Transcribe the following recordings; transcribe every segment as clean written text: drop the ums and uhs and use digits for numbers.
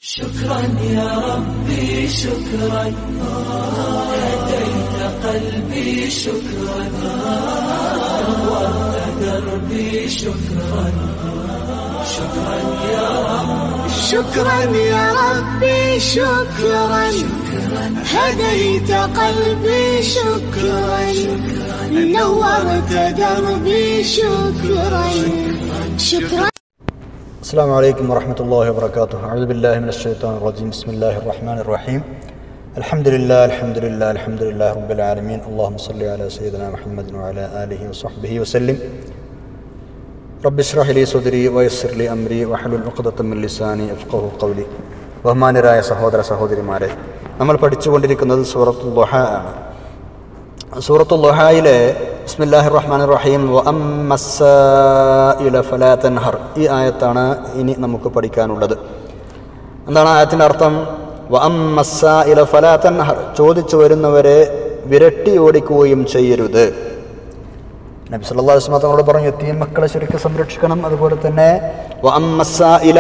شكرا يا ربي شكرا هديت قلبي شكرا نورت دربي شكرا شكرا يا رب شكرا يا ربي شكرا هديت قلبي شكرا نورت دربي شكرا شكرا. السلام عليكم ورحمة الله وبركاته. أعوذ بالله من الشيطان الرجيم. بسم الله الرحمن الرحيم. الحمد لله رب العالمين. اللهم صل على سيدنا محمد وعلى آله وصحبه وسلم. رب اشرح لي صدري ويسر لي أمري واحلل عقدة من لساني يفقهوا قولي. ബഹുമാന്യരായ സഹോദര സഹോദരിമാരെ, നമ്മൾ പഠിച്ചുകൊണ്ടിരിക്കുന്നത് സൂറത്തുൽ ദുഹ ആണ്. സൂറത്തുൽ ദുഹയിലെ ബിസ്മില്ലാഹിർ റഹ്മാനിർ റഹീം വഅമ്മസ്സായില ഫലാ തൻഹർ, ഈ ആയത്താണ് ഇനി നമുക്ക് പഠിക്കാനുള്ളത്. എന്താണ് ആയത്തിൻ്റെ അർത്ഥം? വഅമ്മസ്സായില ഫലാ തൻഹർ, ചോദിച്ചു വരുന്നവരെ വിരട്ടി ഓടിക്കുകയും ചെയ്യരുത്. നബി സല്ലല്ലാഹു അലൈഹി വസല്ലം തങ്ങളോട് പറഞ്ഞു, യതീം മക്കളെ ശരിക്കും സംരക്ഷിക്കണം. അതുപോലെ തന്നെ വഅമ്മസ്സായില,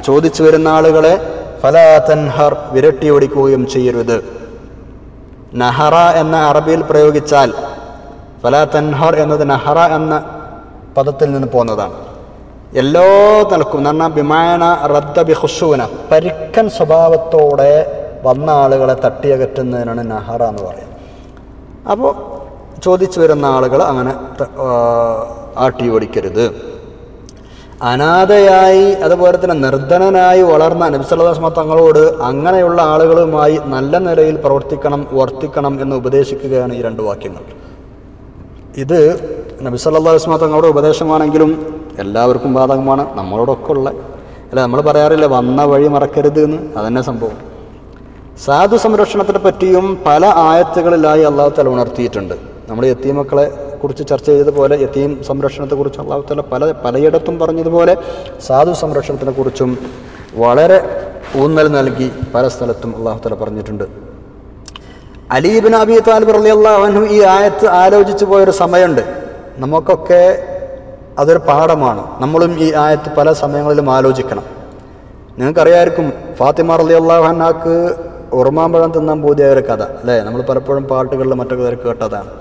ചോദിച്ചു വരുന്ന ആളുകളെ ഫലാ തൻഹർ, വിരട്ടി ഓടിക്കുകയും ചെയ്യരുത്. നഹറ എന്ന അറബിയിൽ പ്രയോഗിച്ചാൽ ഫലാ തൻഹർ എന്നത് നഹറ എന്ന പദത്തിൽ നിന്ന് പോകുന്നതാണ്. എല്ലാ നിലക്കും എന്ന് പറഞ്ഞാൽ ബിമാന റദ്ദ ബിഖുശൂന, പരിക്കൻ സ്വഭാവത്തോടെ വന്ന ആളുകളെ തട്ടിയകറ്റുന്നതിനാണ് നഹറ എന്ന് പറയുന്നത്. അപ്പോൾ ചോദിച്ചു വരുന്ന ആളുകൾ അങ്ങനെ ആട്ടി ഓടിക്കരുത്. അനാഥയായി അതുപോലെ തന്നെ നിർധനനായി വളർന്ന നബി സല്ലല്ലാഹു അലൈഹി വസല്ലം തങ്ങളോട് അങ്ങനെയുള്ള ആളുകളുമായി നല്ല നിലയിൽ പ്രവർത്തിക്കണം, വർത്തിക്കണം എന്ന് ഉപദേശിക്കുകയാണ് ഈ രണ്ട് വാക്യങ്ങൾ. ഇത് നബി സല്ലല്ലാഹു അലൈഹി വസല്ലം തങ്ങളുടെ ഉപദേശമാണെങ്കിലും എല്ലാവർക്കും ബാധകമാണ്. നമ്മളോടൊക്കെ ഉള്ള അല്ല, നമ്മൾ പറയാറില്ല വന്ന വഴി മറക്കരുത് എന്ന്, അതന്നെ സംഭവം. സാധു സംരക്ഷണത്തിനെ പറ്റിയും പല ആയത്തുകളിലായി അല്ലാഹു തആല ഉണർത്തിയിട്ടുണ്ട്. നമ്മൾ യതീം മക്കളെ കുറിച്ച് ചർച്ച ചെയ്തതുപോലെ യതീം സംരക്ഷണത്തെക്കുറിച്ച് അല്ലാഹു തആല പലയിടത്തും പറഞ്ഞതുപോലെ സാധു സംരക്ഷണത്തിനെ കുറിച്ചും വളരെ ഊന്നൽ നൽകി പല സ്ഥലത്തും അല്ലാഹു തആല പറഞ്ഞിട്ടുണ്ട്. അലി ഇബ്നു അബീ ത്വാലിബ് റളിയല്ലാഹു അൻഹു ഈ ആയത്ത് ആലോചിച്ചു പോയൊരു സമയമുണ്ട്. നമുക്കൊക്കെ അതൊരു പാഠമാണ്. നമ്മളും ഈ ആയത്ത് പല സമയങ്ങളിലും ആലോചിക്കണം. നിങ്ങൾക്കറിയാമായിരിക്കും, ഫാത്തിമ റളിയല്ലാഹു അൻഹാക്ക് ഉറുമാമ്പഴം തിന്നാൻ പൂതിയായ ഒരു കഥ അല്ലേ? നമ്മൾ പലപ്പോഴും പാട്ടുകളിൽ മറ്റൊക്കെ കേട്ടതാണ്.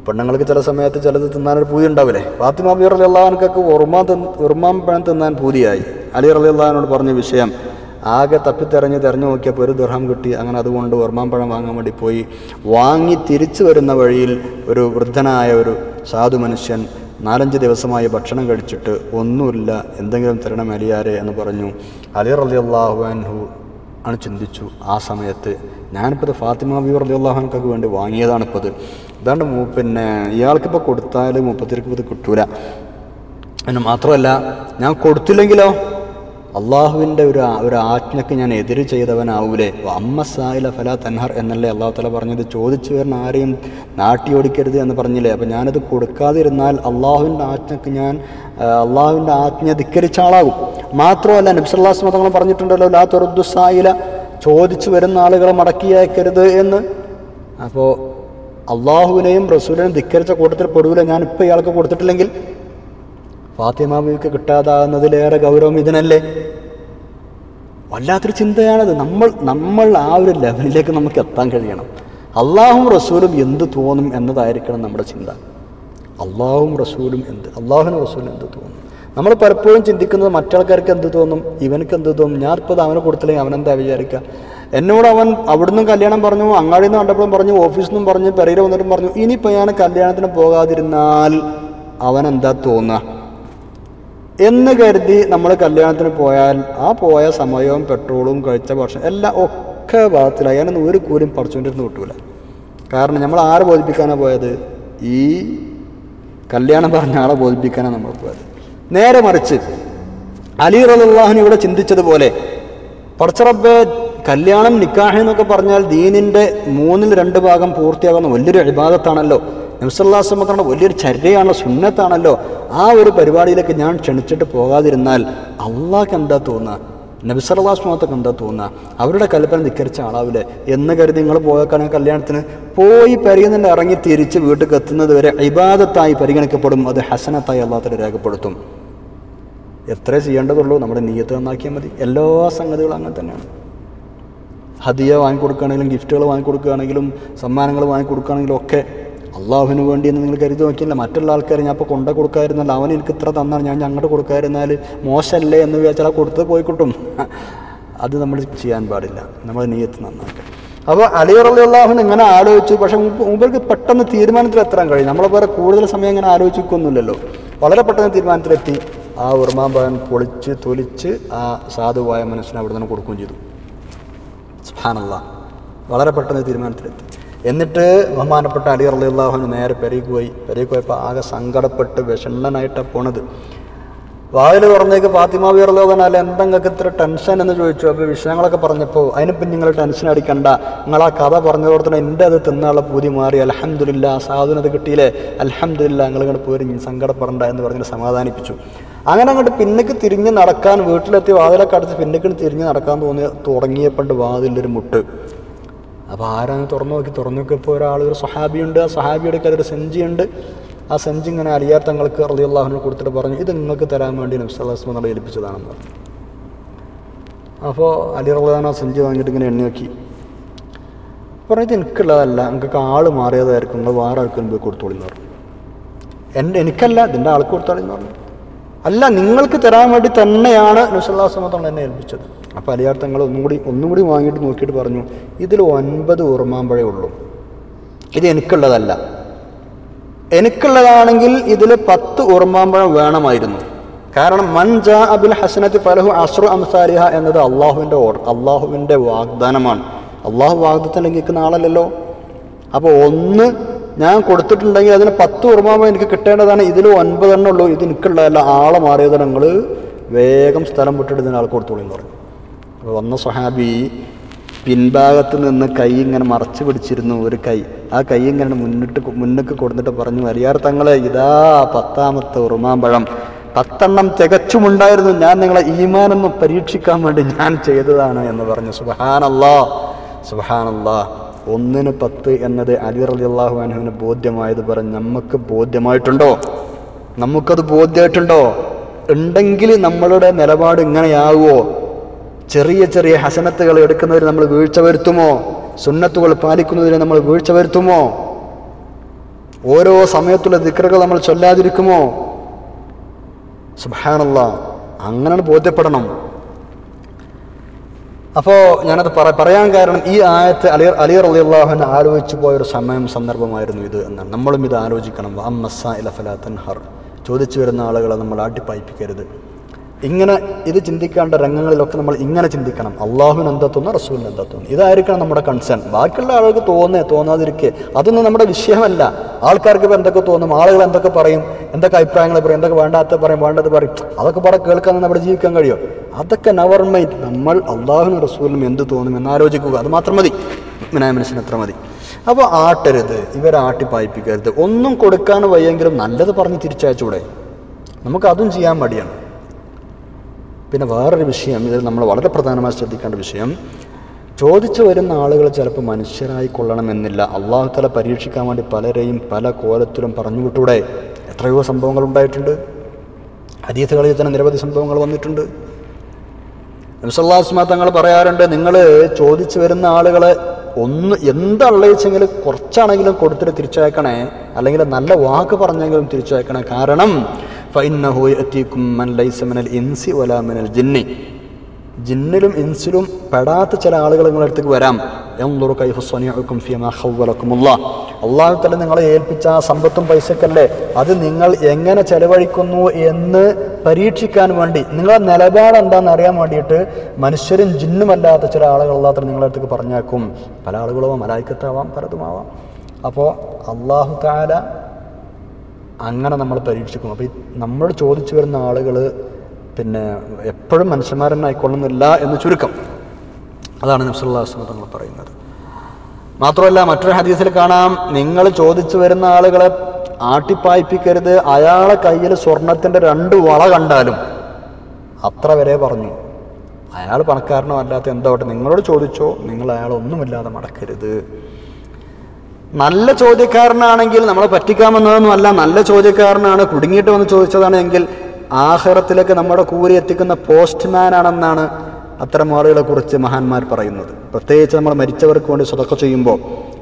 പെണ്ണുങ്ങൾക്ക് ചില സമയത്ത് ചിലത് തിന്നാനൊരു പൂതി ഉണ്ടാവില്ലേ? ഫാത്തിമ ബി റളിയല്ലാഹു അൻഹയ്ക്ക് ഉറുമാമ്പഴം തിന്നാൻ പൂതിയായി. അലി റളിയല്ലാഹു അൻഹു പറഞ്ഞ വിഷയം, ആകെ തെരഞ്ഞു നോക്കിയപ്പോൾ ഒരു ദിർഹം കിട്ടി. അങ്ങനെ അതുകൊണ്ട് ഉറുമാമ്പഴം വാങ്ങാൻ വേണ്ടി പോയി. വാങ്ങി തിരിച്ചു വരുന്ന വഴിയിൽ ഒരു വൃദ്ധനായ ഒരു സാധു മനുഷ്യൻ 4-5 ദിവസമായി ഭക്ഷണം കഴിച്ചിട്ട് ഒന്നുമില്ല, എന്തെങ്കിലും തരണം അലിയാരെ എന്ന് പറഞ്ഞു. അലി റളിയല്ലാഹു അൻഹു ആണ് ചിന്തിച്ചു, ആ സമയത്ത് ഞാനിപ്പോൾ ഫാത്തിമ ബി റളിയല്ലാഹു അൻഹയ്ക്ക് വേണ്ടി വാങ്ങിയതാണിപ്പോൾ. അതാണ്ട് പിന്നെ ഇയാൾക്കിപ്പോൾ കൊടുത്താൽ മൂപ്പത്തിരിക്ക് ഇത് കിട്ടൂല. അതിന് മാത്രമല്ല, ഞാൻ കൊടുത്തില്ലെങ്കിലോ അള്ളാഹുവിൻ്റെ ഒരു ആജ്ഞയ്ക്ക് ഞാൻ എതിര് ചെയ്തവനാവൂലേ? അമ്മസ്സായില ഫലാ തൻഹർ എന്നല്ലേ അള്ളാഹു തആല പറഞ്ഞത്? ചോദിച്ചു വരുന്ന ആരെയും നാട്ടി ഓടിക്കരുത് എന്ന് പറഞ്ഞില്ലേ? അപ്പം ഞാനത് കൊടുക്കാതിരുന്നാൽ അള്ളാഹുവിൻ്റെ ആജ്ഞ ധിക്കരിച്ച ആളാകും. മാത്രമല്ല നബി സല്ലല്ലാഹു അലൈഹി വസല്ലം തങ്ങൾ പറഞ്ഞിട്ടുണ്ടല്ലോ, ലാ തുറദ്ദു സായില, ചോദിച്ചു വരുന്ന ആളുകളെ മടക്കി അയക്കരുത് എന്ന്. അപ്പോൾ അള്ളാഹുവിനെയും റസൂലിനെയും ധിക്കരിച്ച കൂട്ടത്തിൽ പെടൂല ഞാനിപ്പോൾ ഇയാൾക്ക് കൊടുത്തിട്ടില്ലെങ്കിൽ? ഫാത്തിമ ബീവിക്ക് കിട്ടാതാകുന്നതിലേറെ ഗൗരവം ഇതിനല്ലേ? വല്ലാത്തൊരു ചിന്തയാണത്. നമ്മൾ ആ ഒരു ലെവലിലേക്ക് നമുക്ക് എത്താൻ കഴിയണം. അള്ളാഹും റസൂലും എന്ത് തോന്നും എന്നതായിരിക്കണം നമ്മുടെ ചിന്ത. അള്ളാഹുവിനും റസൂലും എന്ത് തോന്നും? നമ്മൾ പലപ്പോഴും ചിന്തിക്കുന്നത് മറ്റാൾക്കാർക്ക് എന്ത് തോന്നും, ഇവനക്ക് എന്ത് തോന്നും, ഞാനിപ്പോൾ അവനെ കൊടുത്തില്ലെങ്കിൽ അവനെന്താ വിചാരിക്കുക? എന്നോട് അവൻ അവിടുന്ന് കല്യാണം പറഞ്ഞു, അങ്ങാടിയിൽ നിന്ന് കണ്ടപ്പോഴും പറഞ്ഞു, ഓഫീസിൽ നിന്നും പറഞ്ഞു, പെരയിൽ വന്നിട്ടും പറഞ്ഞു, ഇനിയിപ്പോൾ ഞാൻ കല്യാണത്തിന് പോകാതിരുന്നാൽ അവനെന്താ തോന്നുക എന്ന് കരുതി നമ്മൾ കല്യാണത്തിന് പോയാൽ ആ പോയ സമയവും പെട്രോളും കഴിച്ച ഭക്ഷണം എല്ലാം ഒക്കെ ഭാഗത്തിലായി. ഞാനൊന്നും ഒരു കൂലിയും പറിച്ചുകൊണ്ടിരുന്ന് കിട്ടൂല. കാരണം നമ്മൾ ആരെ ബോധിപ്പിക്കാനാണ് പോയത്? ഈ കല്യാണം പറഞ്ഞ ആളെ ബോധിപ്പിക്കാനാണ് നമ്മൾ പോയത്. നേരെ മറിച്ച് അലി റളിയല്ലാഹു അൻഹു ഇവിടെ ചിന്തിച്ചതുപോലെ, പടച്ച റബ്ബേ, കല്യാണം നിക്കാഹ് എന്നൊക്കെ പറഞ്ഞാൽ ദീനിൻ്റെ 2/3 ഭാഗം പൂർത്തിയാകുന്ന വലിയൊരു ഇബാദത്താണല്ലോ. നബി സല്ലല്ലാഹു അലൈഹി വസല്ലം വലിയൊരു ചര്യയാണല്ലോ, സുന്നത്താണല്ലോ. ആ ഒരു പരിപാടിയിലേക്ക് ഞാൻ ക്ഷണിച്ചിട്ട് പോകാതിരുന്നാൽ അള്ളാഹ്ക്ക് എന്താ തോന്നുക? നബി സല്ലല്ലാഹു അലൈഹി വസല്ലം എന്താ തോന്നുക? അവരുടെ കൽപ്പന ധിക്കരിച്ച ആളാവില്ലേ എന്ന് കരുതി നിങ്ങൾ പോയേക്കാണെങ്കിൽ കല്യാണത്തിന് പോയി പെരയുന്നുണ്ട് ഇറങ്ങി തിരിച്ച് വീട്ടിൽ എത്തുന്നത് വരെ ഇബാദത്തായി പരിഗണിക്കപ്പെടും. അത് ഹസനത്തായി അള്ളാഹു തആല രേഖപ്പെടുത്തും. എത്രേ ചെയ്യേണ്ടതുള്ളൂ, നമ്മുടെ നിയ്യത്ത് നന്നാക്കിയാൽ മതി. എല്ലാ സംഗതികളും അങ്ങനെ തന്നെയാണ്. ഹദിയ വാങ്ങിക്കൊടുക്കുകയാണെങ്കിലും ഗിഫ്റ്റുകൾ വാങ്ങിക്കൊടുക്കുകയാണെങ്കിലും സമ്മാനങ്ങൾ വാങ്ങിക്കൊടുക്കുകയാണെങ്കിലും ഒക്കെ അള്ളാഹുവിന് വേണ്ടി എന്ന് നിങ്ങൾ കരുതി നോക്കിയില്ല. മറ്റുള്ള ആൾക്കാർ ഞാൻ ഇപ്പോൾ കൊണ്ടു കൊടുക്കാതിരുന്നാൽ അവൻ എനിക്ക് ഇത്ര തന്നാൽ ഞാൻ അങ്ങോട്ട് കൊടുക്കാതിരുന്നാൽ മോശമല്ലേ എന്ന് വിചാരിച്ചാൽ ആ കൊടുത്ത് പോയി കിട്ടും. അത് നമ്മൾ ചെയ്യാൻ പാടില്ല. നമ്മൾ നിയ്യത്ത് നന്നാക്കുക. അപ്പോൾ അലി റളിയല്ലാഹു ഇങ്ങനെ ആലോചിച്ചു. പക്ഷെ മുമ്പർക്ക് പെട്ടെന്ന് തീരുമാനത്തിൽ എത്താൻ കഴിയും. നമ്മളെ പോലെ കൂടുതൽ സമയം ഇങ്ങനെ ആലോചിക്കൊന്നുമില്ലല്ലോ. വളരെ പെട്ടെന്ന് തീരുമാനത്തിലെത്തി. ആ ഉറുമാമ്പഴം പൊളിച്ച് തൊലിച്ച് ആ സാധുവായ മനുഷ്യനെ അവിടെ നിന്ന് കൊടുക്കുകയും ചെയ്തു. സുബ്ഹാനല്ലാഹ്, വളരെ പെട്ടെന്ന് തീരുമാനത്തിലെത്തി. എന്നിട്ട് ബഹുമാനപ്പെട്ട അലി റളിയല്ലാഹു അൻഹു നേരെ പെരേക്ക് പോയപ്പോൾ ആകെ സങ്കടപ്പെട്ട് വിഷണ്ണനായിട്ടാണ് പോണത്. വാതിൽ തുറന്നേക്ക് ഫാത്തിമ റളിയല്ലാഹു അൻഹ എന്തെങ്കിലും ഇത്ര ടെൻഷൻ എന്ന് ചോദിച്ചു. അപ്പോൾ വിഷയങ്ങളൊക്കെ പറഞ്ഞപ്പോൾ അതിനിപ്പം നിങ്ങൾ ടെൻഷൻ അടിക്കണ്ട, നിങ്ങൾ ആ കഥ പറഞ്ഞതോടെ എൻ്റെ അത് തിന്നാനുള്ള പൂതി മാറി, അൽഹംദുലില്ലാ സാധുവിനത് കിട്ടിയില്ലേ, അൽഹംദുലില്ലാ നിങ്ങൾ ഇങ്ങോട്ട് പോരി സങ്കടപ്പെടണ്ട എന്ന് പറഞ്ഞിട്ട് സമാധാനിപ്പിച്ചു. അങ്ങനെ അങ്ങോട്ട് പിന്നേക്ക് തിരിഞ്ഞ് നടക്കാൻ വീട്ടിലെത്തി വാതിലൊക്കെ അടച്ച് പിന്നേക്ക് തിരിഞ്ഞ് നടക്കാൻ തുടങ്ങിയപ്പോൾ വാതിലൊരു മുട്ട്. അപ്പോൾ ആരാന്ന് തുറന്നു നോക്കിയപ്പോൾ ഒരു സഹാബിയുണ്ട്. ആ സഹാബിയുടെ കയ്യിൽ ഒരു സഞ്ചിയുണ്ട്. ആ സഞ്ചി ഇങ്ങനെ അലിയാർ തങ്ങൾക്ക് റളിയല്ലാഹു അൻഹു കൊടുത്തിട്ട് പറഞ്ഞു, ഇത് നിങ്ങൾക്ക് തരാൻ വേണ്ടി നബി സല്ലല്ലാഹു അലൈഹി വസല്ലം ഏൽപ്പിച്ചതാണെന്ന് പറഞ്ഞു. അപ്പോൾ അലി റളിയല്ലാഹു അൻഹു സഞ്ചി വാങ്ങിയിട്ട് ഇങ്ങനെ എണ്ണി നോക്കി പറഞ്ഞു, ഇത് എനിക്കുള്ളതല്ല, നിങ്ങൾക്ക് ആൾ മാറിയതായിരിക്കും, നിങ്ങൾ വേറെ ആൾക്കും പോയി കൊടുത്തോളിന്ന് പറഞ്ഞു. എനിക്കല്ല, ഇതിൻ്റെ ആൾക്ക് കൊടുത്തോളിന്ന് പറഞ്ഞു. അല്ല, നിങ്ങൾക്ക് തരാൻ വേണ്ടി തന്നെയാണ് നബി സല്ലല്ലാഹു അലൈഹി വസല്ലം എന്നെ ഏൽപ്പിച്ചത്. അപ്പോൾ അലിയാർ തങ്ങൾ ഒന്നും കൂടി വാങ്ങിയിട്ട് നോക്കിയിട്ട് പറഞ്ഞു, ഇതിൽ 9 ഉറുമാമ്പഴേ ഉള്ളൂ, ഇത് എനിക്കുള്ളതല്ല. എനിക്കുള്ളതാണെങ്കിൽ ഇതിൽ 10 ഉറുമാമ്പഴം വേണമായിരുന്നു. കാരണം മൻ ജാഅ ബിൽ ഹസനത്തി ഫലഹു അശ്റു അംസാലിഹ എന്നത് അള്ളാഹുവിൻ്റെ വാഗ്ദാനമാണ്. അള്ളാഹു വാഗ്ദത്തം ലംഘിക്കുന്ന ആളല്ലല്ലോ. അപ്പോൾ 1 ഞാൻ കൊടുത്തിട്ടുണ്ടെങ്കിൽ അതിന് 10 ഉറുമാമ്പഴം എനിക്ക് കിട്ടേണ്ടതാണ്. ഇതിൽ 9 എണ്ണം ഉള്ളൂ, ഇത് എനിക്കുള്ളതല്ല, ആളെ മാറിയത് നിങ്ങൾ വേഗം സ്ഥലം വിട്ടിട്ട് ഇതിന് ആൾ കൊടുത്തോളൂ എന്ന് പറഞ്ഞു. അപ്പോൾ വന്ന സ്വഹാബി പിൻഭാഗത്ത് നിന്ന് കൈ ഇങ്ങനെ മറച്ചു പിടിച്ചിരുന്നു. ഒരു കൈ, ആ കൈ ഇങ്ങനെ മുന്നിട്ട് കൊടുത്തിട്ട് പറഞ്ഞു, അലിയാർ തങ്ങളെ ഇതാ 10ാമത്തെ ഉറുമാമ്പഴം, 10 എണ്ണം തികച്ചുമുണ്ടായിരുന്നു, ഞാൻ നിങ്ങളെ ഈമാനൊന്ന് പരീക്ഷിക്കാൻ വേണ്ടി ഞാൻ ചെയ്തതാണ് എന്ന് പറഞ്ഞു. സുബ്ഹാനല്ലാഹ്, സുബ്ഹാനല്ലാഹ്. 1ന് 10 എന്നത് അലി റളിയല്ലാഹു അൻഹുവിന് ബോധ്യമായത് പറഞ്ഞ് നമുക്ക് ബോധ്യമായിട്ടുണ്ടോ? നമുക്കത് ബോധ്യമായിട്ടുണ്ടോ? ഉണ്ടെങ്കിൽ നമ്മളുടെ നിലപാട് ഇങ്ങനെയാവുമോ? ചെറിയ ചെറിയ ഹസനത്തുകൾ എടുക്കുന്നതിന് നമ്മൾ വീഴ്ച വരുത്തുമോ? സുന്നത്തുകൾ പാലിക്കുന്നതിന് നമ്മൾ വീഴ്ച വരുത്തുമോ? ഓരോ സമയത്തുള്ള ദിക്റുകൾ നമ്മൾ ചൊല്ലാതിരിക്കുമോ? സുബ്ഹാനല്ലാഹ്, അങ്ങനെ ബോധ്യപ്പെടണം. അപ്പോൾ ഞാനത് പറയാൻ കാരണം ഈ ആയത്ത് അലി റളിയല്ലാഹു അൻഹു ആലോചിച്ചു പോയൊരു സന്ദർഭമായിരുന്നു ഇത് എന്നാണ്. നമ്മളും ഇത് ആലോചിക്കണം. വഅമ്മസ്സാഇല ഫലാ തൻഹർ, ചോദിച്ചു വരുന്ന ആളുകളെ നമ്മൾ ആട്ടിപ്പായിപ്പിക്കരുത്. ഇങ്ങനെ ഇത് ചിന്തിക്കേണ്ട രംഗങ്ങളിലൊക്കെ നമ്മൾ ഇങ്ങനെ ചിന്തിക്കണം, അള്ളാഹുവിന് എന്താ തോന്നുന്നു, റസൂലിന് എന്താ തോന്നുന്നു, ഇതായിരിക്കണം നമ്മുടെ കൺസേൺ. ബാക്കിയുള്ള ആളുകൾക്ക് തോന്നാതിരിക്കുക അതൊന്നും നമ്മുടെ വിഷയമല്ല. ആൾക്കാർക്ക് ഇപ്പോൾ എന്തൊക്കെ തോന്നും, ആളുകൾ എന്തൊക്കെ പറയും, എന്തൊക്കെ അഭിപ്രായങ്ങൾ പറയും, എന്തൊക്കെ വേണ്ടാത്ത പറയും, വേണ്ടത് പറയും, അതൊക്കെ കേൾക്കാൻ നമ്മുടെ ജീവിക്കാൻ കഴിയുമോ? അതൊക്കെ നെവർ മൈൻഡ്. നമ്മൾ അള്ളാഹുവിനും റസൂലിനും എന്ത് തോന്നും എന്നാലോചിക്കുക, അത് മാത്രം മതി. മനുഷ്യന് എത്ര മതി. അപ്പോൾ ആട്ടരുത്, ഇവരെ ആട്ടിപ്പായിപ്പിക്കരുത്. ഒന്നും കൊടുക്കാൻ വയ്യെങ്കിലും നല്ലത് പറഞ്ഞ് തിരിച്ചയച്ചൂടെ? നമുക്കതും ചെയ്യാൻ മടിയാണ്. പിന്നെ വേറൊരു വിഷയം, ഇതിൽ നമ്മൾ വളരെ പ്രധാനമായി ശ്രദ്ധിക്കേണ്ട വിഷയം, ചോദിച്ചു വരുന്ന ആളുകൾ ചിലപ്പോൾ മനുഷ്യരായി കൊള്ളണമെന്നില്ല. അള്ളാഹു തആല പരീക്ഷിക്കാൻ വേണ്ടി പലരെയും പല കോലത്തിലും പറഞ്ഞു വിട്ടൂടെ? എത്രയോ സംഭവങ്ങൾ ഉണ്ടായിട്ടുണ്ട്. ഹദീസുകളിൽ തന്നെ നിരവധി സംഭവങ്ങൾ വന്നിട്ടുണ്ട്. നബി സല്ലല്ലാഹു അലൈഹി വസല്ലം തങ്ങൾ പറയാറുണ്ട്, നിങ്ങൾ ചോദിച്ചു വരുന്ന ആളുകളെ എന്താണെങ്കിലും കുറച്ചാണെങ്കിലും കൊടുത്തിട്ട് തിരിച്ചയക്കണേ, അല്ലെങ്കിൽ നല്ല വാക്ക് പറഞ്ഞെങ്കിലും തിരിച്ചയക്കണേ. കാരണം ഫഇന്നഹു യഅതീകും മൻ ലൈസ മിനൽ ഇൻസി വലാ മിനൽ ജിന്നി, ജിന്നിലും ഇൻസിലും പെടാത്ത ചില ആളുകൾ നിങ്ങളുടെ അടുത്തേക്ക് വരാം. യൻദുറു കൈഫ സ്വനിഉകും ഫീമാ ഖവ്വലകുമുല്ലാഹ്, അല്ലാഹു തആല നിങ്ങളെ ഏൽപ്പിച്ച ആ സമ്പത്തും പൈസക്കല്ലേ, അത് നിങ്ങൾ എങ്ങനെ ചെലവഴിക്കുന്നു എന്ന് പരീക്ഷിക്കാൻ വേണ്ടി, നിങ്ങളുടെ നിലപാട് എന്താണെന്ന് അറിയാൻ വേണ്ടിയിട്ട് മനുഷ്യരും ജിന്നുമല്ലാത്ത ചില ആളുകൾ അല്ലാഹു തആല നിങ്ങളുടെ അടുത്തേക്ക് പറഞ്ഞേക്കും. പല ആളുകളും മലായിക്കത്താവാം, പലതുമാവാം. അപ്പോൾ അല്ലാഹു തആല അങ്ങനെ നമ്മൾ പരീക്ഷിക്കും. അപ്പോൾ നമ്മൾ ചോദിച്ചു വരുന്ന ആളുകൾ പിന്നെ എപ്പോഴും മനുഷ്യന്മാരെന്നെ ആയിക്കൊള്ളുന്നില്ല എന്ന് ചുരുക്കം. അതാണ് നബി സല്ലല്ലാഹു അലൈഹി വസല്ലം തങ്ങൾ പറയുന്നത്. മാത്രമല്ല മറ്റൊരു ഹദീസിൽ കാണാം, നിങ്ങൾ ചോദിച്ചു വരുന്ന ആളുകളെ ആട്ടിപ്പായിപ്പിക്കരുത്. അയാളെ കയ്യിൽ സ്വർണത്തിൻ്റെ 2 വള കണ്ടാലും അത്ര വരെ പറഞ്ഞു. അയാൾ പണക്കാരനോ അല്ലാത്ത എന്താവട്ടെ, നിങ്ങളോട് ചോദിച്ചോ, നിങ്ങൾ അയാളൊന്നുമില്ലാതെ മടക്കരുത്. നല്ല ചോദ്യക്കാരനാണെങ്കിൽ നമ്മളെ പറ്റിക്കാമെന്നതൊന്നും അല്ല. നല്ല ചോദ്യക്കാരനാണ്, കുടുങ്ങിയിട്ട് വന്ന് ചോദിച്ചതാണ് എങ്കിൽ ആഖിറത്തിലേക്ക് നമ്മുടെ കൂലി എത്തിക്കുന്ന പോസ്റ്റ്മാൻ ആണെന്നാണ് അത്തരം ആളുകളെ കുറിച്ച് മഹാന്മാർ പറയുന്നത്. പ്രത്യേകിച്ച് നമ്മൾ മരിച്ചവർക്ക് വേണ്ടി സ്വതക്ക ചെയ്യുമ്പോൾ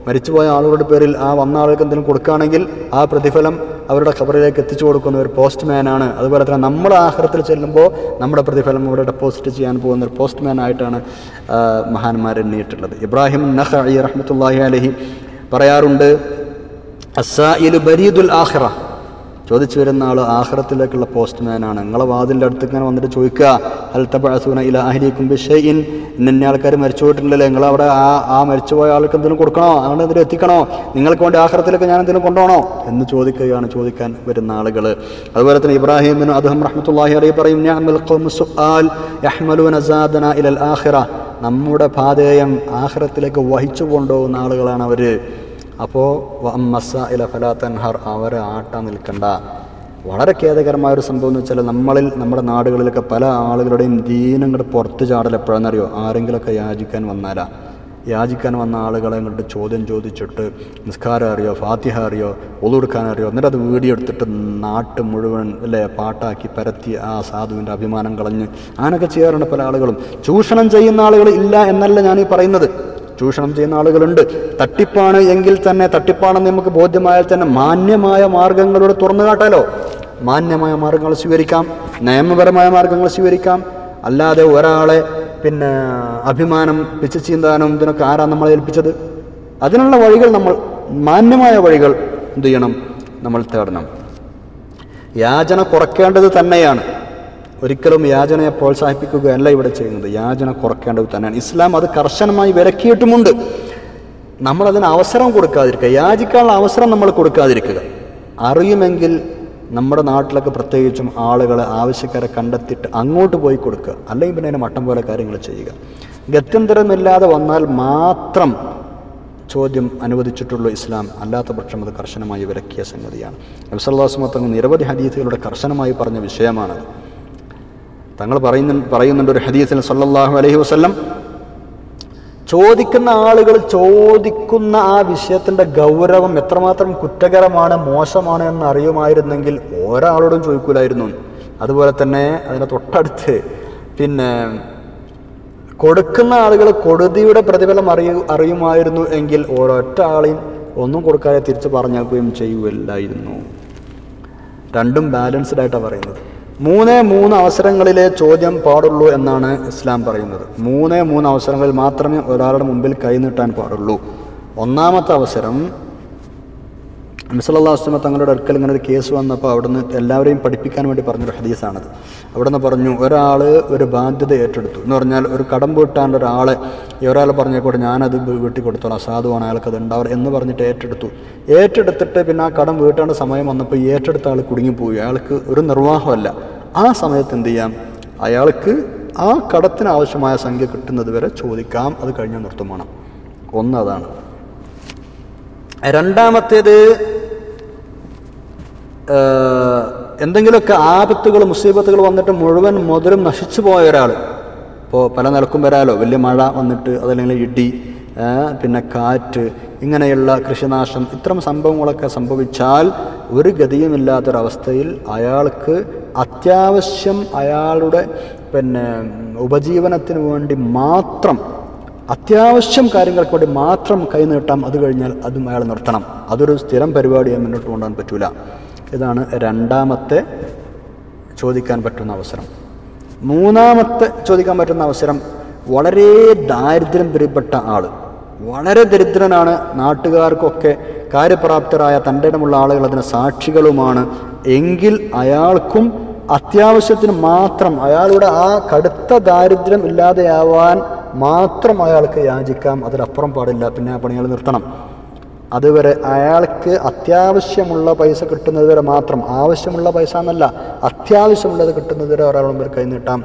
മരിച്ചുപോയ ആളുകളുടെ പേരിൽ ആ വന്ന ആളുകൾക്ക് എന്തെങ്കിലും കൊടുക്കുകയാണെങ്കിൽ ആ പ്രതിഫലം അവരുടെ ഖബറിലേക്ക് എത്തിച്ചു കൊടുക്കുന്ന ഒരു പോസ്റ്റ്മാനാണ്. അതുപോലെ തന്നെ നമ്മൾ ആഖിറത്തിൽ ചെല്ലുമ്പോൾ നമ്മുടെ പ്രതിഫലം ഇവിടെ ഡെപ്പോസിറ്റ് ചെയ്യാൻ പോകുന്ന ഒരു പോസ്റ്റ്മാൻ ആയിട്ടാണ് മഹാന്മാർ എണ്ണിയിട്ടുള്ളത്. ഇബ്രാഹിം നഖഈ റഹ്മത്തുള്ളാഹി അലൈഹി പറയാറുണ്ട്, അസ്സായിലു ബരീദുൽ ആഖിറ, ചോദിച്ചു വരുന്ന ആൾ ആഖിറത്തിലേക്കുള്ള പോസ്റ്റ്മാനാണ്. നിങ്ങളെ വാതിലിൻ്റെ അടുത്ത് ഇങ്ങനെ വന്നിട്ട് ചോദിക്കുക, ഹൽ തബഅസൂന ഇലാ അഹ്ലിക്കും ബിശൈഇൻ, ഇന്ന ആൾക്കാർ മരിച്ചു പോയിട്ടുണ്ടല്ലേ, നിങ്ങളവിടെ ആ മരിച്ചുപോയ ആൾക്ക് എന്തെങ്കിലും കൊടുക്കണോ, അങ്ങനെ എന്തെങ്കിലും എത്തിക്കണോ, നിങ്ങൾക്ക് വേണ്ടി ആഖിറത്തിലേക്ക് ഞാൻ എന്തെങ്കിലും കൊണ്ടുപോകണോ എന്ന് ചോദിക്കാൻ വരുന്ന ആളുകൾ. അതുപോലെ തന്നെ ഇബ്രാഹിം ബിൻ അദ്ഹം റഹ്മത്തുള്ളാഹി അലൈഹി പറയും, നിഅമൽ ഖൗമു സുആൽ യഹ്മലൂന സാദന ഇലൽ ആഖിറ, നമ്മുടെ പാതയം ആഖിറത്തിലേക്ക് വഹിച്ചു കൊണ്ടുപോകുന്ന ആളുകളാണ് അവർ. അപ്പോൾ വഅമ്മസ്സാഇല ഫലാ തൻഹർ, അവരെ ആട്ടാൻ നിൽക്കണ്ട. വളരെ ഖേദകരമായൊരു സംഭവം എന്ന് വെച്ചാൽ നമ്മുടെ നാടുകളിലൊക്കെ പല ആളുകളുടെയും ദീനം ഇങ്ങോട്ട് പുറത്ത് ചാടൽ എപ്പോഴാണെന്നറിയോ, ആരെങ്കിലുമൊക്കെ യാചിക്കാൻ വന്ന ആളുകളെ ഇങ്ങോട്ട് ചോദ്യം ചോദിച്ചിട്ട് നിസ്കാരം അറിയോ, ഫാത്തിഹ അറിയോ, ഒളു എടുക്കാൻ അറിയോ, എന്നിട്ട് അത് വീഡിയോ എടുത്തിട്ട് നാട്ട് മുഴുവൻ പാട്ടാക്കി പരത്തി ആ സാധുവിൻ്റെ അഭിമാനം കളഞ്ഞ് അങ്ങനെയൊക്കെ ചെയ്യാറുണ്ട് പല ആളുകളും. ചൂഷണം ചെയ്യുന്ന ആളുകൾ ഇല്ല എന്നല്ല ഞാനീ പറയുന്നത്, ചൂഷണം ചെയ്യുന്ന ആളുകളുണ്ട്. തട്ടിപ്പാണ് എങ്കിൽ തന്നെ, തട്ടിപ്പാണെന്ന് നമുക്ക് ബോധ്യമായാൽ തന്നെ മാന്യമായ മാർഗങ്ങളോട് തുറന്നു കാട്ടാലോ. മാന്യമായ മാർഗങ്ങൾ സ്വീകരിക്കാം, നിയമപരമായ മാർഗങ്ങൾ സ്വീകരിക്കാം. അല്ലാതെ ഒരാളെ അഭിമാനം പിച്ചു ചീന്താനും ഇതിനൊക്കെ ആരാ നമ്മളെ ഏൽപ്പിച്ചത്? അതിനുള്ള വഴികൾ മാന്യമായ വഴികൾ എന്ത് ചെയ്യണം, നമ്മൾ തേടണം. യാചന കുറയ്ക്കേണ്ടത് തന്നെയാണ്. ഒരിക്കലും യാചനയെ പ്രോത്സാഹിപ്പിക്കുകയല്ല ഇവിടെ ചെയ്യുന്നത്, യാചന കുറയ്ക്കേണ്ടത് തന്നെയാണ്. ഇസ്ലാം അത് കർശനമായി വിലക്കിയിട്ടുമുണ്ട്. നമ്മളതിന് അവസരം കൊടുക്കാതിരിക്കുക, യാചിക്കാനുള്ള അവസരം നമ്മൾ കൊടുക്കാതിരിക്കുക. അറിയുമെങ്കിൽ നമ്മുടെ നാട്ടിലൊക്കെ പ്രത്യേകിച്ചും ആളുകളെ ആവശ്യക്കാരെ കണ്ടെത്തിയിട്ട് അങ്ങോട്ട് പോയി കൊടുക്കുക, അല്ലെങ്കിൽ പിന്നെ അതിന് മട്ടം പോലെ കാര്യങ്ങൾ ചെയ്യുക. ഗത്യന്തരമില്ലാതെ വന്നാൽ മാത്രം ചോദ്യം അനുവദിച്ചിട്ടുള്ളൂ ഇസ്ലാം, അല്ലാത്ത പക്ഷം അത് കർശനമായി വിലക്കിയ സംഗതിയാണ്. നബി സല്ലല്ലാഹു അലൈഹി വസല്ലം തങ്ങൾ നിരവധി ഹദീസുകളുടെ കർശനമായി പറഞ്ഞ വിഷയമാണത്. തങ്ങൾ പറയുന്നുണ്ട് ഒരു ഹദീസിൽ സല്ലല്ലാഹു അലൈഹി വസല്ലം, ചോദിക്കുന്ന ആളുകൾ ചോദിക്കുന്ന ആ വിഷയത്തിൻ്റെ ഗൗരവം എത്രമാത്രം കുറ്റകരമാണ്, മോശമാണ് എന്ന് അറിയുമായിരുന്നെങ്കിൽ ഒരാളോടും ചോദിക്കൂലായിരുന്നു. അതുപോലെ തന്നെ അതിന് തൊട്ടടുത്ത് കൊടുക്കുന്ന ആളുകൾ കൊടുതിയുടെ പ്രതിഫലം അറിയുമായിരുന്നു എങ്കിൽ ഒരൊറ്റ ആളെയും ഒന്നും കൊടുക്കാതെ തിരിച്ച് പറഞ്ഞേക്കുകയും ചെയ്യുകയില്ലായിരുന്നു. രണ്ടും ബാലൻസ്ഡ് ആയിട്ടാണ് പറയുന്നത്. 3 അവസരങ്ങളിലെ ചോദ്യം പാടുള്ളൂ എന്നാണ് ഇസ്ലാം പറയുന്നത്. 3 അവസരങ്ങളിൽ മാത്രമേ ഒരാളുടെ മുമ്പിൽ കൈനീട്ടാൻ പാടുള്ളൂ. ഒന്നാമത്തെ അവസരം, നബി സല്ലല്ലാഹു അലൈഹി വസല്ലം തങ്ങളുടെ അടുക്കൽ ഇങ്ങനെ ഒരു കേസ് വന്നപ്പോൾ അവിടുന്ന് എല്ലാവരെയും പഠിപ്പിക്കാൻ വേണ്ടി പറഞ്ഞൊരു ഹദീസാണത്. അവിടുന്ന് പറഞ്ഞു, ഒരാൾ ഒരു ബാധ്യത ഏറ്റെടുത്തു എന്ന് പറഞ്ഞാൽ ഒരു കടം വീട്ടാൻ ഒരാൾ പറഞ്ഞേക്കോട്ടെ ഞാനത് വീട്ടി കൊടുത്തോളാം, സാധുവാണ്, അയാൾക്കത് ഉണ്ടാവും എന്ന് പറഞ്ഞിട്ട് ഏറ്റെടുത്തിട്ട് പിന്നെ ആ കടം വീട്ടേണ്ട സമയം വന്നപ്പോൾ ഏറ്റെടുത്ത ആൾ കുടുങ്ങിപ്പോയി, അയാൾക്ക് ഒരു നിർവാഹമല്ല. ആ സമയത്ത് എന്ത് ചെയ്യാം, അയാൾക്ക് ആ കടത്തിന് ആവശ്യമായ സംഖ്യ കിട്ടുന്നത് വരെ ചോദിക്കാം, അത് കഴിഞ്ഞാൽ നിർത്തും വേണം. അതാണ്. രണ്ടാമത്തേത്, എന്തെങ്കിലുമൊക്കെ ആപത്തുകൾ മുസീബത്തുകൾ വന്നിട്ട് മുഴുവൻ മുതലും നശിച്ചു പോയ ഒരാൾ, ഇപ്പോൾ പല നിലക്കും വരാലോ, വലിയ മഴ വന്നിട്ട് അതല്ലെങ്കിൽ ഇടി, കാറ്റ്, ഇങ്ങനെയുള്ള കൃഷിനാശം, ഇത്തരം സംഭവങ്ങളൊക്കെ സംഭവിച്ചാൽ ഒരു ഗതിയുമില്ലാത്തൊരവസ്ഥയിൽ അയാൾക്ക് അത്യാവശ്യം അയാളുടെ ഉപജീവനത്തിന് വേണ്ടി മാത്രം, അത്യാവശ്യം കാര്യങ്ങൾക്ക് വേണ്ടി മാത്രം കൈനീട്ടാം, അത് കഴിഞ്ഞാൽ അതും അയാൾ നിർത്തണം. അതൊരു സ്ഥിരം പരിപാടിയെ മുന്നോട്ട് കൊണ്ടുപോകാൻ പറ്റൂല. ഇതാണ് രണ്ടാമത്തെ ചോദിക്കാൻ പറ്റുന്ന അവസരം. മൂന്നാമത്തെ ചോദിക്കാൻ പറ്റുന്ന അവസരം, വളരെ ദാരിദ്ര്യം പിടിപെട്ട ആൾ, വളരെ ദരിദ്രനാണ്, നാട്ടുകാർക്കൊക്കെ കാര്യപ്രാപ്തരായ തൻ്റെ ഇടമുള്ള ആളുകൾ അതിന് സാക്ഷികളുമാണ് എങ്കിൽ അയാൾക്കും അത്യാവശ്യത്തിന് മാത്രം, അയാളുടെ ആ കടുത്ത ദാരിദ്ര്യം ഇല്ലാതെയാവാൻ മാത്രം അയാൾക്ക് യാചിക്കാം, അതിലപ്പുറം പാടില്ല. പിന്നെ ആ പണികൾ നിർത്തണം. അതുവരെ അയാൾക്ക് അത്യാവശ്യമുള്ള പൈസ കിട്ടുന്നത് വരെ മാത്രം, ആവശ്യമുള്ള പൈസ എന്നല്ല, അത്യാവശ്യമുള്ളത് കിട്ടുന്നത് വരെ ഒരാളുടെ മുമ്പിൽ കൈനീട്ടാം,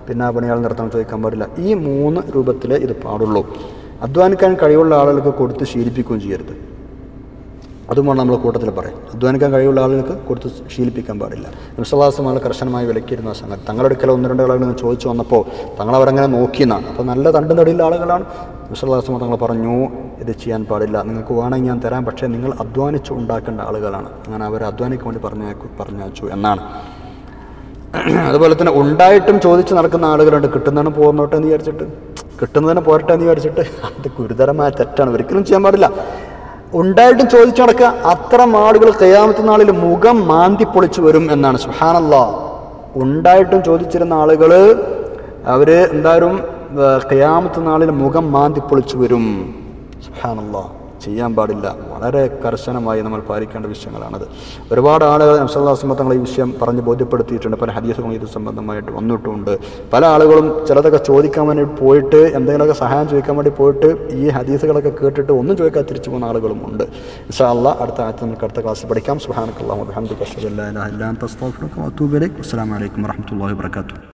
പിന്നെ ആ പണികൾ നിർത്താൻ ചോദിക്കാൻ പാടില്ല. ഈ 3 രൂപത്തിലേ ഇത് പാടുള്ളൂ. അധ്വാനിക്കാൻ കഴിവുള്ള ആളുകൾക്ക് കൊടുത്ത് ശീലിപ്പിക്കുകയും ചെയ്യരുത്. അതുമാണ് നമ്മൾ കൂട്ടത്തിൽ പറയും. അധ്വാനിക്കാൻ കഴിവുള്ള ആളുകൾക്ക് കൊടുത്ത് ശീലിപ്പിക്കാൻ പാടില്ല. നബി സല്ലല്ലാഹു അലൈഹി വസല്ലം കർശനമായി വിലക്കിയിരുന്ന സംഗതി. തങ്ങളുടെ അടുക്കൽ 1-2 ആളുകൾ ചോദിച്ചു വന്നപ്പോൾ തങ്ങളവരങ്ങനെ നോക്കിയെന്നാണ്. അപ്പോൾ നല്ല തണ്ടും തടിയുള്ള ആളുകളാണ്. നബി സല്ലല്ലാഹു അലൈഹി വസല്ലം തങ്ങൾ പറഞ്ഞു, ഇത് ചെയ്യാൻ പാടില്ല, നിങ്ങൾക്ക് വേണമെങ്കിൽ ഞാൻ തരാം, പക്ഷേ നിങ്ങൾ അധ്വാനിച്ച് ഉണ്ടാക്കേണ്ട ആളുകളാണ്. അങ്ങനെ അവർ അധ്വാനിക്കാൻ വേണ്ടി പറഞ്ഞയച്ചു എന്നാണ്. അതുപോലെ തന്നെ ഉണ്ടായിട്ടും ചോദിച്ച് നടക്കുന്ന ആളുകളുണ്ട്, കിട്ടുന്നതിന് പോന്നോട്ടെ എന്ന് വിചാരിച്ചിട്ട്, കിട്ടുന്നതിന് പോരട്ടെ എന്ന് വിചാരിച്ചിട്ട്. അത് ഗുരുതരമായ തെറ്റാണ്, ഒരിക്കലും ചെയ്യാൻ പാടില്ല. ഉണ്ടായിട്ടും ചോദിച്ചു നടക്കുക. അത്തരം ആളുകൾ ഖിയാമത്ത് നാളിൽ മുഖം മാന്തി പൊളിച്ചു വരും എന്നാണ്. സുബ്ഹാനല്ലാഹ്. ഉണ്ടായിട്ടും ചോദിച്ചിരുന്ന ആളുകൾ അവർ എന്തായാലും ഖിയാമത്ത് നാളിൽ മുഖം മാന്തി പൊളിച്ചു വരും. സുബ്ഹാനല്ലാഹ്. ചെയ്യാൻ പാടില്ല. വളരെ കർശനമായി നമ്മൾ പാലിക്കേണ്ട വിഷയങ്ങളാണത്. ഒരുപാട് ആളുകൾ നബി സല്ലല്ലാഹു അലൈഹി വസല്ലം തങ്ങൾ ഈ വിഷയം പറഞ്ഞ് ബോധ്യപ്പെടുത്തിയിട്ടുണ്ട്. പല ഹദീസുകളും ഇത് സംബന്ധമായിട്ട് വന്നിട്ടുമുണ്ട്. പല ആളുകളും ചിലതൊക്കെ ചോദിക്കാൻ വേണ്ടി പോയിട്ട്, എന്തെങ്കിലുമൊക്കെ സഹായം ചോദിക്കാൻ വേണ്ടി പോയിട്ട് ഈ ഹദീസുകളൊക്കെ കേട്ടിട്ട് ഒന്നും ചോദിക്കാൻ തിരിച്ചു പോകുന്ന ആളുകളും ഉണ്ട്. ഇൻഷാ അല്ലാഹ് അടുത്ത ആഴ്ച നമുക്ക് അടുത്ത ക്ലാസ്സിൽ പഠിക്കാം. സുബ്ഹാനക്കല്ലാഹു വബിഹംദിക അശ്ഹദു അല്ലാ ഇലാഹ ഇല്ലാ അൻത അസ്തഗ്ഫിറുക വഅതൂബു ഇലൈക്. അസ്സലാമു അലൈക്കും വറഹ്മത്തുള്ളാഹി വബറകാതുഹു.